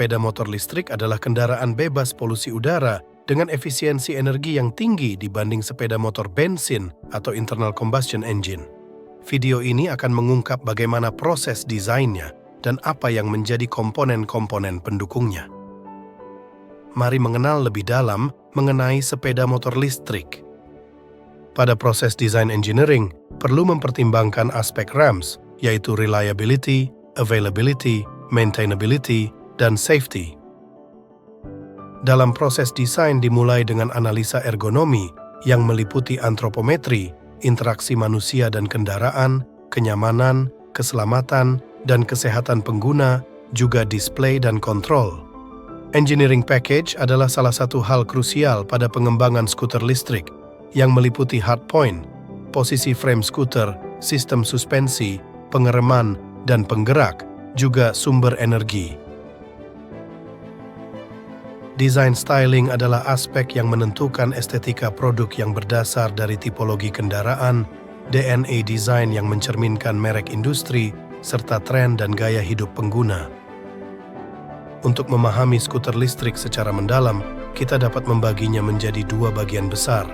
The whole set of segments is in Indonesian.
sepeda motor listrik adalah kendaraan bebas polusi udara dengan efisiensi energi yang tinggi dibanding sepeda motor bensin atau internal combustion engine. Video ini akan mengungkap bagaimana proses desainnya dan apa yang menjadi komponen-komponen pendukungnya. Mari mengenal lebih dalam mengenai sepeda motor listrik. Pada proses desain engineering, perlu mempertimbangkan aspek RAMS, yaitu reliability, availability, maintainability, dan safety. Dalam proses desain dimulai dengan analisa ergonomi yang meliputi antropometri, interaksi manusia dan kendaraan, kenyamanan, keselamatan, dan kesehatan pengguna, juga display dan kontrol. Engineering package adalah salah satu hal krusial pada pengembangan skuter listrik yang meliputi hardpoint, posisi frame skuter, sistem suspensi, pengereman, dan penggerak, juga sumber energi. Desain styling adalah aspek yang menentukan estetika produk yang berdasar dari tipologi kendaraan, DNA desain yang mencerminkan merek industri, serta tren dan gaya hidup pengguna. Untuk memahami skuter listrik secara mendalam, kita dapat membaginya menjadi dua bagian besar.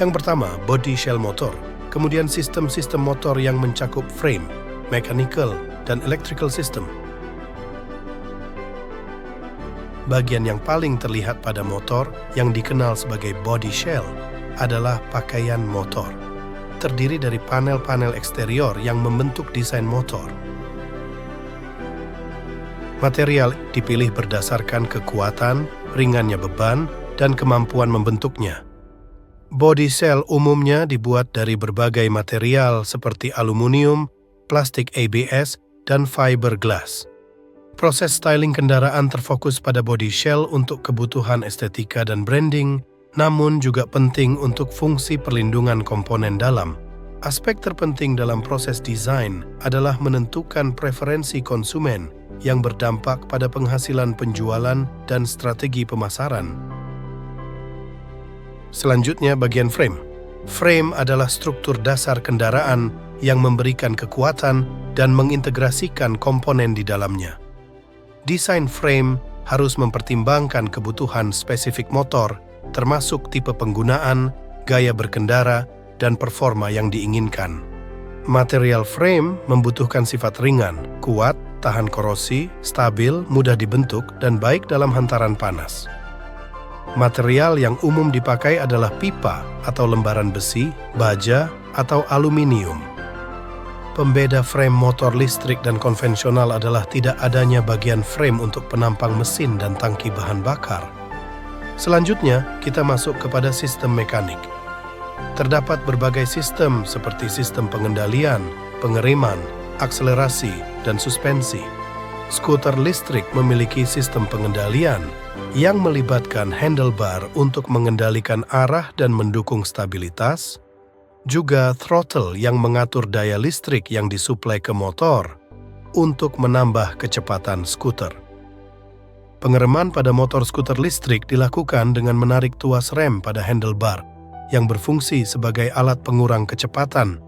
Yang pertama, body shell motor, kemudian sistem-sistem motor yang mencakup frame, mechanical, dan electrical system. Bagian yang paling terlihat pada motor, yang dikenal sebagai body shell, adalah pakaian motor. Terdiri dari panel-panel eksterior yang membentuk desain motor. Material dipilih berdasarkan kekuatan, ringannya beban, dan kemampuan membentuknya. Body shell umumnya dibuat dari berbagai material seperti aluminium, plastik ABS, dan fiberglass. Proses styling kendaraan terfokus pada body shell untuk kebutuhan estetika dan branding, namun juga penting untuk fungsi perlindungan komponen dalam. Aspek terpenting dalam proses desain adalah menentukan preferensi konsumen yang berdampak pada penghasilan penjualan dan strategi pemasaran. Selanjutnya, bagian frame. Frame adalah struktur dasar kendaraan yang memberikan kekuatan dan mengintegrasikan komponen di dalamnya. Desain frame harus mempertimbangkan kebutuhan spesifik motor, termasuk tipe penggunaan, gaya berkendara, dan performa yang diinginkan. Material frame membutuhkan sifat ringan, kuat, tahan korosi, stabil, mudah dibentuk, dan baik dalam hantaran panas. Material yang umum dipakai adalah pipa atau lembaran besi, baja, atau aluminium. Pembeda frame motor listrik dan konvensional adalah tidak adanya bagian frame untuk penampang mesin dan tangki bahan bakar. Selanjutnya, kita masuk kepada sistem mekanik. Terdapat berbagai sistem seperti sistem pengendalian, pengereman, akselerasi, dan suspensi. Skuter listrik memiliki sistem pengendalian yang melibatkan handlebar untuk mengendalikan arah dan mendukung stabilitas, juga throttle yang mengatur daya listrik yang disuplai ke motor untuk menambah kecepatan skuter. Pengereman pada motor skuter listrik dilakukan dengan menarik tuas rem pada handlebar yang berfungsi sebagai alat pengurang kecepatan.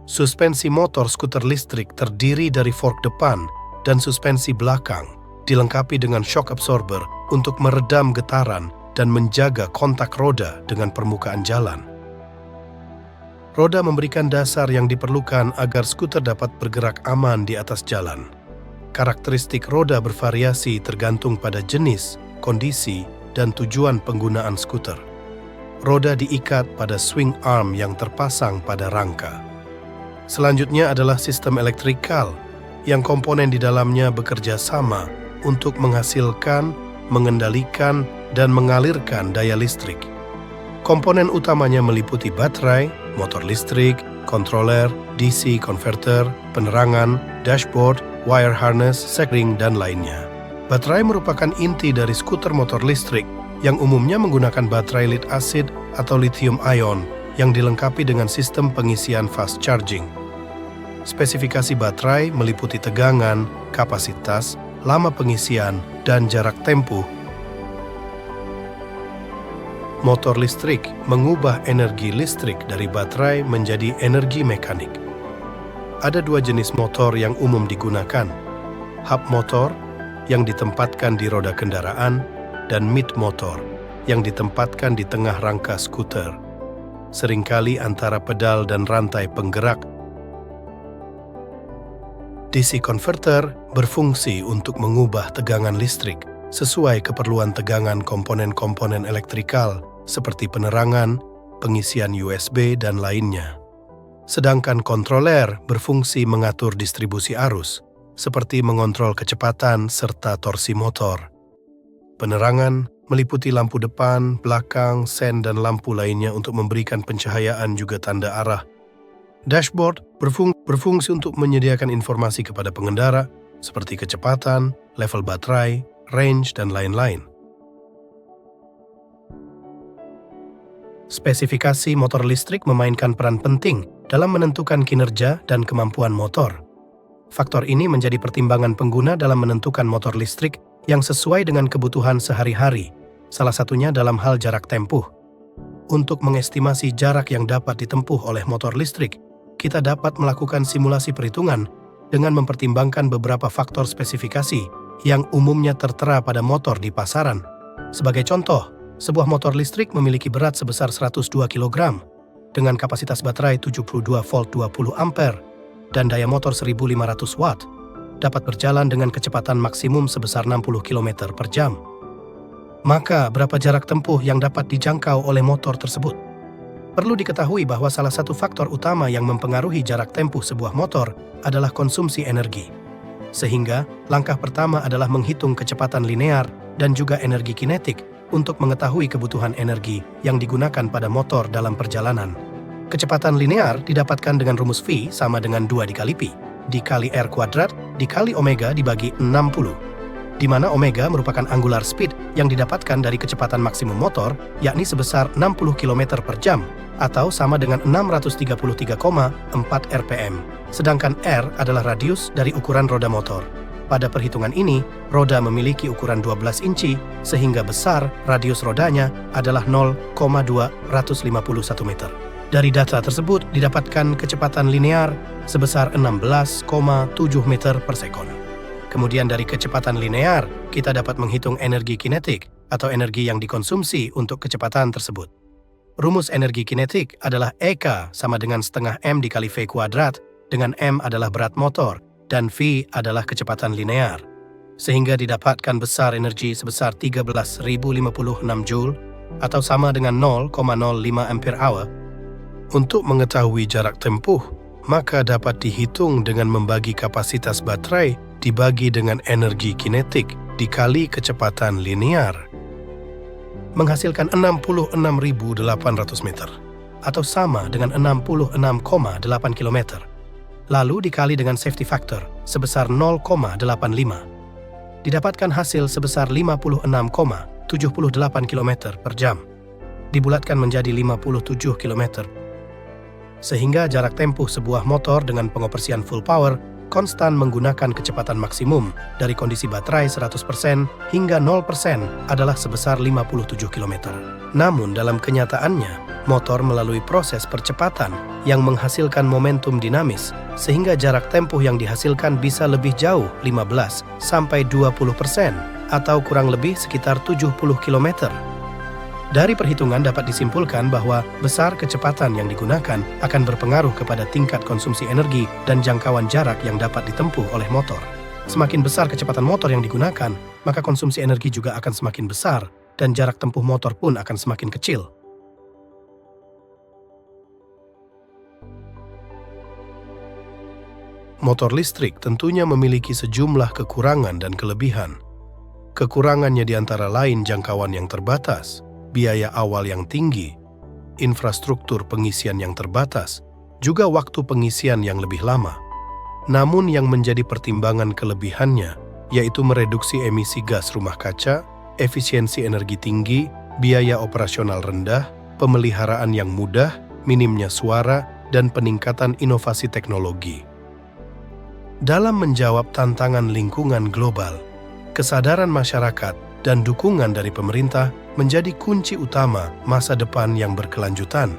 Suspensi motor skuter listrik terdiri dari fork depan dan suspensi belakang, dilengkapi dengan shock absorber untuk meredam getaran dan menjaga kontak roda dengan permukaan jalan. Roda memberikan dasar yang diperlukan agar skuter dapat bergerak aman di atas jalan. Karakteristik roda bervariasi tergantung pada jenis, kondisi, dan tujuan penggunaan skuter. Roda diikat pada swing arm yang terpasang pada rangka. Selanjutnya adalah sistem elektrikal, yang komponen di dalamnya bekerja sama untuk menghasilkan, mengendalikan, dan mengalirkan daya listrik. Komponen utamanya meliputi baterai, motor listrik, controller, DC converter, penerangan, dashboard, wire harness, sekring, dan lainnya. Baterai merupakan inti dari skuter motor listrik yang umumnya menggunakan baterai lead acid atau lithium ion yang dilengkapi dengan sistem pengisian fast charging. Spesifikasi baterai meliputi tegangan, kapasitas, lama pengisian, dan jarak tempuh. Motor listrik mengubah energi listrik dari baterai menjadi energi mekanik. Ada dua jenis motor yang umum digunakan, hub motor yang ditempatkan di roda kendaraan, dan mid motor yang ditempatkan di tengah rangka skuter, seringkali antara pedal dan rantai penggerak. DC converter berfungsi untuk mengubah tegangan listrik sesuai keperluan tegangan komponen-komponen elektrikal seperti penerangan, pengisian USB, dan lainnya. Sedangkan kontroler berfungsi mengatur distribusi arus, seperti mengontrol kecepatan serta torsi motor. Penerangan meliputi lampu depan, belakang, sen, dan lampu lainnya untuk memberikan pencahayaan juga tanda arah. Dashboard berfungsi untuk menyediakan informasi kepada pengendara, seperti kecepatan, level baterai, range, dan lain-lain. Spesifikasi motor listrik memainkan peran penting dalam menentukan kinerja dan kemampuan motor. Faktor ini menjadi pertimbangan pengguna dalam menentukan motor listrik yang sesuai dengan kebutuhan sehari-hari, salah satunya dalam hal jarak tempuh. Untuk mengestimasi jarak yang dapat ditempuh oleh motor listrik, kita dapat melakukan simulasi perhitungan dengan mempertimbangkan beberapa faktor spesifikasi yang umumnya tertera pada motor di pasaran. Sebagai contoh, sebuah motor listrik memiliki berat sebesar 102 kg dengan kapasitas baterai 72 volt 20 ampere dan daya motor 1500 watt, dapat berjalan dengan kecepatan maksimum sebesar 60 km per jam. Maka, berapa jarak tempuh yang dapat dijangkau oleh motor tersebut? Perlu diketahui bahwa salah satu faktor utama yang mempengaruhi jarak tempuh sebuah motor adalah konsumsi energi. Sehingga, langkah pertama adalah menghitung kecepatan linear dan juga energi kinetik untuk mengetahui kebutuhan energi yang digunakan pada motor dalam perjalanan. Kecepatan linear didapatkan dengan rumus V sama dengan 2 dikali Pi, dikali R kuadrat, dikali Omega dibagi 60, di mana Omega merupakan angular speed yang didapatkan dari kecepatan maksimum motor, yakni sebesar 60 km per jam, atau sama dengan 633,4 rpm, sedangkan R adalah radius dari ukuran roda motor. Pada perhitungan ini, roda memiliki ukuran 12 inci, sehingga besar radius rodanya adalah 0,251 meter. Dari data tersebut didapatkan kecepatan linear sebesar 16,7 meter per sekon. Kemudian dari kecepatan linear, kita dapat menghitung energi kinetik atau energi yang dikonsumsi untuk kecepatan tersebut. Rumus energi kinetik adalah EK sama dengan setengah M dikali V kuadrat, dengan M adalah berat motor, dan V adalah kecepatan linear, sehingga didapatkan besar energi sebesar 13.056 Joule atau sama dengan 0,05 ampere hour. Untuk mengetahui jarak tempuh, maka dapat dihitung dengan membagi kapasitas baterai dibagi dengan energi kinetik dikali kecepatan linear, menghasilkan 66.800 meter atau sama dengan 66,8 km. Lalu dikali dengan safety factor sebesar 0,85. Didapatkan hasil sebesar 56,78 km per jam. Dibulatkan menjadi 57 km. Sehingga jarak tempuh sebuah motor dengan pengoperasian full power konstan menggunakan kecepatan maksimum dari kondisi baterai 100% hingga 0% adalah sebesar 57 km. Namun dalam kenyataannya, motor melalui proses percepatan yang menghasilkan momentum dinamis, sehingga jarak tempuh yang dihasilkan bisa lebih jauh 15-20% atau kurang lebih sekitar 70 km. Dari perhitungan dapat disimpulkan bahwa besar kecepatan yang digunakan akan berpengaruh kepada tingkat konsumsi energi dan jangkauan jarak yang dapat ditempuh oleh motor. Semakin besar kecepatan motor yang digunakan, maka konsumsi energi juga akan semakin besar dan jarak tempuh motor pun akan semakin kecil. Motor listrik tentunya memiliki sejumlah kekurangan dan kelebihan. Kekurangannya diantara lain jangkauan yang terbatas, biaya awal yang tinggi, infrastruktur pengisian yang terbatas, juga waktu pengisian yang lebih lama. Namun yang menjadi pertimbangan kelebihannya, yaitu mereduksi emisi gas rumah kaca, efisiensi energi tinggi, biaya operasional rendah, pemeliharaan yang mudah, minimnya suara, dan peningkatan inovasi teknologi. Dalam menjawab tantangan lingkungan global, kesadaran masyarakat dan dukungan dari pemerintah menjadi kunci utama masa depan yang berkelanjutan.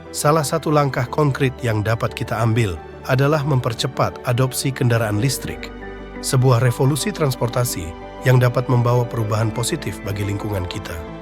Salah satu langkah konkret yang dapat kita ambil adalah mempercepat adopsi kendaraan listrik. sebuah revolusi transportasi yang dapat membawa perubahan positif bagi lingkungan kita.